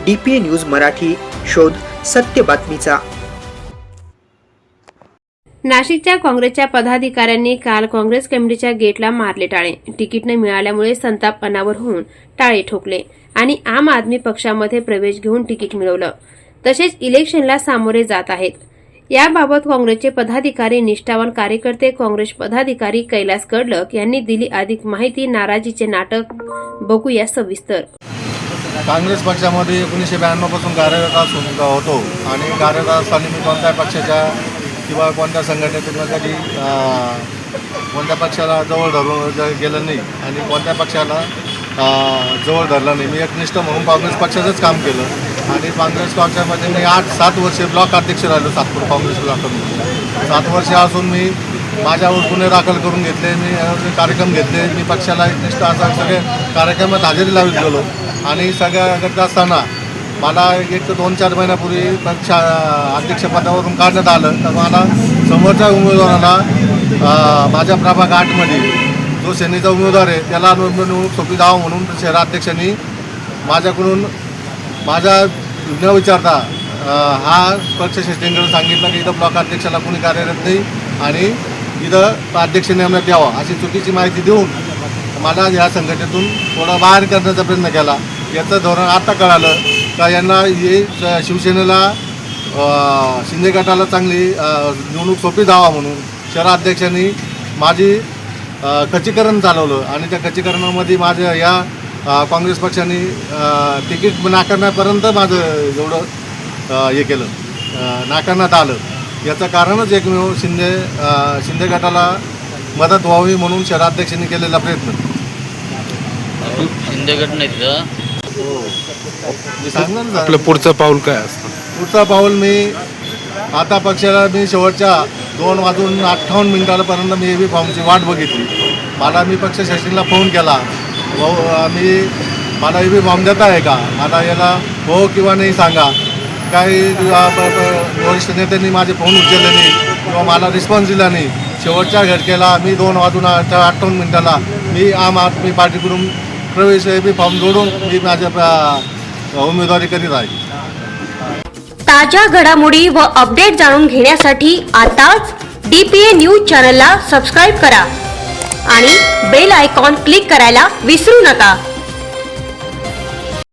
DPA news Marathi, शोध सत्य बातमीचा। नाशिकच्या काँग्रेसच्या पदाधिकाऱ्यांनी काल काँग्रेस कमिटीच्या गेटला मारले टाळे। तिकीट न मिळाल्यामुळे संताप अनावर होऊन टाळे ठोकले आणि आम आदमी पक्षामध्ये प्रवेश घेऊन तिकीट मिळवलं। तसेच इलेक्शनला सामोरे जात आहेत। याबाबत काँग्रेसचे पदाधिकारी, निष्ठावान कार्यकर्ते, काँग्रेस पदाधिकारी कैलास कडलक यांनी दिली अधिक माहिती। नाराजीचे नाटक बघूया सविस्तर। काँग्रेस पक्षामध्ये 1992 पासून कार्यरत होतो आणि कार्यरत असताना मी कोणत्या पक्षाच्या किंवा कोणत्या संघटनेतून कधी कोणत्या पक्षाला जवळ धरून गेलं नाही आणि कोणत्या पक्षाला जवळ धरलं नाही। मी एकनिष्ठ म्हणून काँग्रेस पक्षाचंच काम केलं आणि काँग्रेस पक्षामध्ये मी 8-7 वर्षे ब्लॉक अध्यक्ष राहिलो सातपूर काँग्रेस ब्लॉकमध्ये। 7 वर्षे असून मी माझ्यावर गुन्हे दाखल करून घेतले, मी कार्यक्रम घेतले, मी पक्षाला एकनिष्ठ असा सगळे कार्यक्रमात हजेरी लावत गेलो आणि सगळ्या करत असताना मला 1-2-4 महिन्यापूर्वी पक्ष अध्यक्षपदावरून काढण्यात आलं। तर मला समोरच्या उमेदवाराला माझ्या प्रभाग 8मध्ये जो सेनेचा उमेदवार आहे त्याला निवडणूक सोपी जावं म्हणून शहराध्यक्षांनी माझ्याकडून माझा न विचारता हा पक्ष श्रेष्ठींकडे सांगितलं की इथं ब्लॉक अध्यक्षाला कोणी कार्यरत नाही आणि इथं अध्यक्ष नेमण्यात यावं अशी चुकीची माहिती देऊन मला या संघटनेतून थोडा बाहेर करण्याचा प्रयत्न केला। याचं धोरण आता कळालं का यांना हे शिवसेनेला शिंदे गटाला चांगली निवडणूक सोपी जावा म्हणून शहराध्यक्षांनी माझी खच्चीकरण चालवलं आणि त्या खच्चीकरणामध्ये माझ्या या काँग्रेस पक्षाने तिकीट नाकारण्यापर्यंत माझं एवढं हे केलं, नाकारण्यात आलं। याचं कारणच एकमेव शिंदे गटाला मदत व्हावी म्हणून शहराध्यक्षांनी केलेला प्रयत्न। शिंदे गट नाही तिथं मी सांगणार ना आपलं पुढचं पाऊल काय असतं? पुढचा पाऊल मी आता पक्षाला मी शेवटच्या 2:58 मी EB फॉर्मची वाट बघितली। मी पक्ष श्रेष्ठींना फोन केला, मला EB फॉर्म देता आहे का, मला याला हो किंवा नाही सांगा। काही वरिष्ठ नेत्यांनी माझे फोन उचलले नाही किंवा मला रिस्पॉन्स दिला नाही। शेवटच्या घटकेला मी 2:58 मी आम आदमी पार्टीकडून प्रवेश EB फॉर्म जोडून मी माझ्या उमेदवारी करीत आहे। ताज्या घडामोडी व अपडेट जाणून घेण्यासाठी आताच DPA न्यूज चॅनलला सबस्क्राइब करा आणि बेल आयकॉन क्लिक करायला विसरू नका।